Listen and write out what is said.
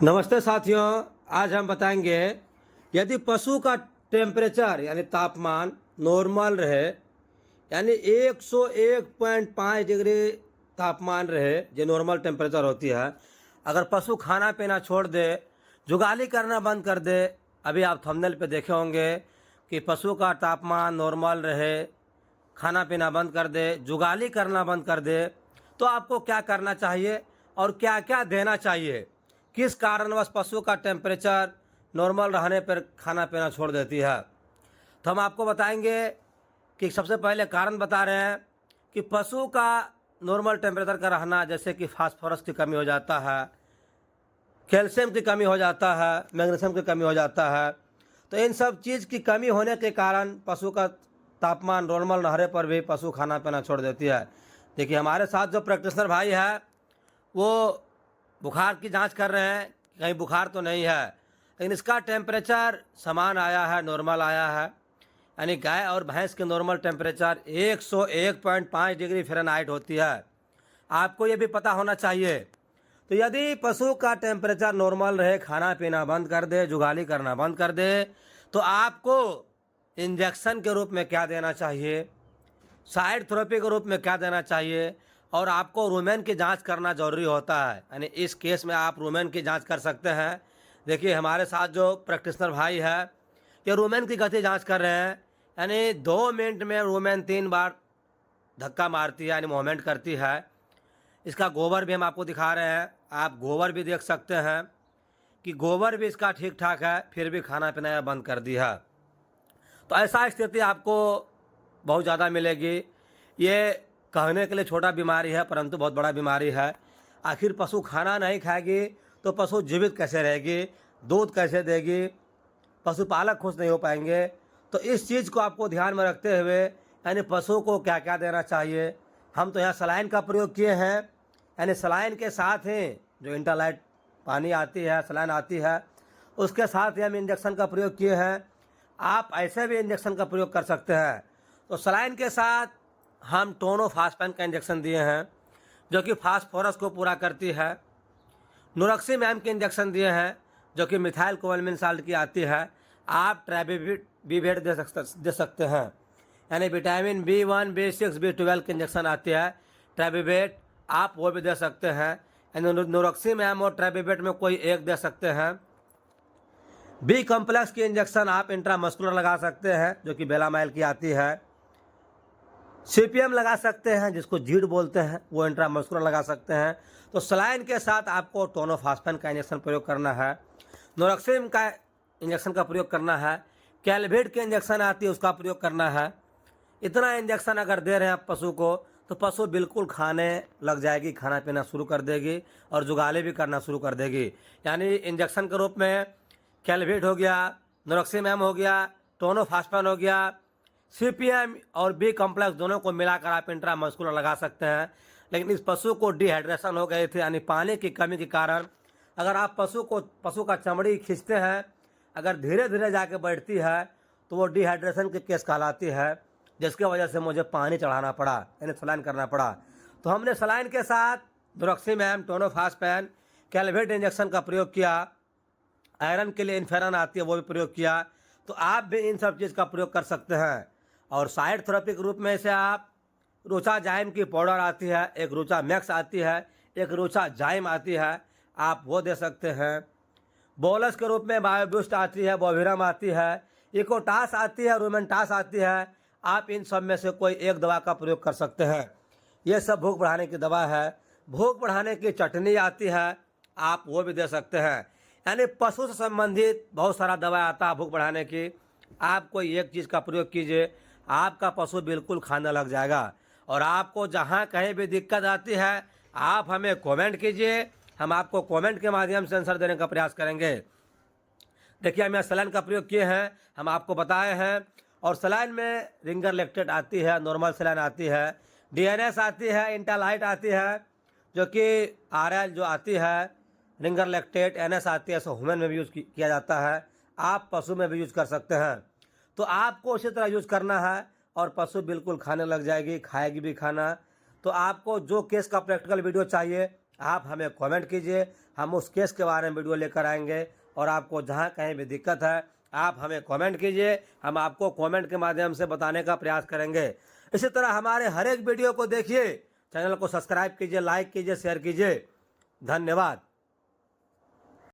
नमस्ते साथियों, आज हम बताएंगे यदि पशु का टेम्परेचर यानी तापमान नॉर्मल रहे यानी 101.5 डिग्री तापमान रहे जो नॉर्मल टेम्परेचर होती है। अगर पशु खाना पीना छोड़ दे, जुगाली करना बंद कर दे, अभी आप थंबनेल पे देखे होंगे कि पशु का तापमान नॉर्मल रहे, खाना पीना बंद कर दे, जुगाली करना बंद कर दे, तो आपको क्या करना चाहिए और क्या क्या देना चाहिए। किस कारणवश पशु का टेम्परेचर नॉर्मल रहने पर खाना पीना छोड़ देती है, तो हम आपको बताएंगे कि सबसे पहले कारण बता रहे हैं कि पशु का नॉर्मल टेम्परेचर का रहना, जैसे कि फास्फोरस की कमी हो जाता है, कैल्शियम की कमी हो जाता है, मैग्नीशियम की कमी हो जाता है। तो इन सब चीज़ की कमी होने के कारण पशु का तापमान नॉर्मल रहने पर भी पशु खाना पीना छोड़ देती है। देखिए, हमारे साथ जो प्रैक्टिशनर भाई है वो बुखार की जांच कर रहे हैं, कहीं बुखार तो नहीं है, लेकिन इसका टेम्परेचर समान आया है, नॉर्मल आया है। यानी गाय और भैंस के नॉर्मल टेम्परेचर 101.5 डिग्री फ़ारेनहाइट होती है। आपको ये भी पता होना चाहिए। तो यदि पशु का टेम्परेचर नॉर्मल रहे, खाना पीना बंद कर दे, जुगाली करना बंद कर दे, तो आपको इंजेक्शन के रूप में क्या देना चाहिए, साइड थेरेपी के रूप में क्या देना चाहिए, और आपको रूमेन की जांच करना ज़रूरी होता है। यानी इस केस में आप रूमेन की जांच कर सकते हैं। देखिए, हमारे साथ जो प्रैक्टिशनर भाई है ये रूमेन की गति जांच कर रहे हैं। यानी 2 मिनट में रूमेन 3 बार धक्का मारती है, यानी मूवमेंट करती है। इसका गोबर भी हम आपको दिखा रहे हैं, आप गोबर भी देख सकते हैं कि गोबर भी इसका ठीक ठाक है, फिर भी खाना पीना बंद कर दी है। तो ऐसा स्थिति आपको बहुत ज़्यादा मिलेगी। ये कहने के लिए छोटा बीमारी है, परंतु बहुत बड़ा बीमारी है। आखिर पशु खाना नहीं खाएगी तो पशु जीवित कैसे रहेगी, दूध कैसे देगी, पशुपालक खुश नहीं हो पाएंगे। तो इस चीज़ को आपको ध्यान में रखते हुए यानी पशु को क्या क्या देना चाहिए। हम तो यहाँ सलाइन का प्रयोग किए हैं, यानी सलाइन के साथ ही जो इंटरलाइट पानी आती है, सलाइन आती है, उसके साथ ही हम इंजेक्शन का प्रयोग किए हैं। आप ऐसे भी इंजेक्शन का प्रयोग कर सकते हैं। तो सलाइन के साथ हम टोनोफास्पेन का इंजेक्शन दिए हैं जो कि फास्फोरस को पूरा करती है। नोरोक्सीमैम के इंजेक्शन दिए हैं जो कि मिथाइल कोबालमिन साल्ट की आती है। आप ट्राइबिवेट दे सकते हैं, यानी विटामिन B1, B6, B12 के इंजेक्शन आती है ट्राइबिवेट, आप वो भी दे सकते हैं। यानी नोरोक्सीमैम और ट्राइबिवेट में कोई एक दे सकते हैं। बी कॉम्प्लेक्स की इंजेक्शन आप इंट्रामस्कुलर लगा सकते हैं जो कि बेलामाइल की आती है। CPM लगा सकते हैं जिसको जीड बोलते हैं, वो इंट्रामस्कुलर लगा सकते हैं। तो सलाइन के साथ आपको टोनोफास्पेन का इंजेक्शन प्रयोग करना है, नोरोक्सीम का इंजेक्शन का प्रयोग करना है, कैलवेट के इंजेक्शन आती है उसका प्रयोग करना है। इतना इंजेक्शन अगर दे रहे हैं आप पशु को तो पशु बिल्कुल खाने लग जाएगी, खाना पीना शुरू कर देगी और जुगाली भी करना शुरू कर देगी। यानी इंजेक्शन के रूप में कैलवेट हो गया, नोरोक्सीमैम हो गया, टोनोफास्पेन हो गया, CPM और बी कॉम्प्लेक्स दोनों को मिलाकर आप इंट्रामस्कुलर लगा सकते हैं। लेकिन इस पशु को डिहाइड्रेशन हो गए थे, यानी पानी की कमी के कारण अगर आप पशु का चमड़ी खींचते हैं, अगर धीरे धीरे जाके बैठती है तो वो डिहाइड्रेशन के केस कहलाती है, जिसकी वजह से मुझे पानी चढ़ाना पड़ा, यानी सलाइन करना पड़ा। तो हमने सलाइन के साथ नोरोक्सीमैम, टोनोफास्पेन, कैलवेट इंजेक्शन का प्रयोग किया। आयरन के लिए इन्फेरन आती है वो भी प्रयोग किया। तो आप भी इन सब चीज़ का प्रयोग कर सकते हैं। और साइड थेरेपी के रूप में से आप रूचा जाइम की पाउडर आती है, एक रूचा मैक्स आती है, एक रूचा जाइम आती है, आप वो दे सकते हैं। बोलस के रूप में बायोबूस्ट आती है, बोविरम आती है, इकोटास आती है, रूमेंटास आती है। आप इन सब में से कोई एक दवा का प्रयोग कर सकते हैं। ये सब भूख बढ़ाने की दवा है। भूख बढ़ाने की चटनी आती है, आप वो भी दे सकते हैं। यानी पशु से संबंधित बहुत सारा दवा आता है भूख बढ़ाने की। आप कोई एक चीज़ का प्रयोग कीजिए, आपका पशु बिल्कुल खाने लग जाएगा। और आपको जहाँ कहीं भी दिक्कत आती है आप हमें कमेंट कीजिए, हम आपको कमेंट के माध्यम से आंसर देने का प्रयास करेंगे। देखिए, हम यहाँ सलाइन का प्रयोग किए हैं, हम आपको बताए हैं। और सलाइन में रिंगर लैक्टेट आती है, नॉर्मल सलाइन आती है, DNS आती है, इंटालाइट आती है, जो कि RL जो आती है, रिंगर लैक्टेट, NS आती है। सो ह्यूमन में भी यूज़ किया जाता है, आप पशु में भी यूज़ कर सकते हैं। तो आपको उसी तरह यूज़ करना है और पशु बिल्कुल खाने लग जाएगी, खाएगी भी खाना। तो आपको जो केस का प्रैक्टिकल वीडियो चाहिए आप हमें कमेंट कीजिए, हम उस केस के बारे में वीडियो लेकर आएंगे। और आपको जहाँ कहीं भी दिक्कत है आप हमें कमेंट कीजिए, हम आपको कमेंट के माध्यम से बताने का प्रयास करेंगे। इसी तरह हमारे हर एक वीडियो को देखिए, चैनल को सब्सक्राइब कीजिए, लाइक कीजिए, शेयर कीजिए। धन्यवाद।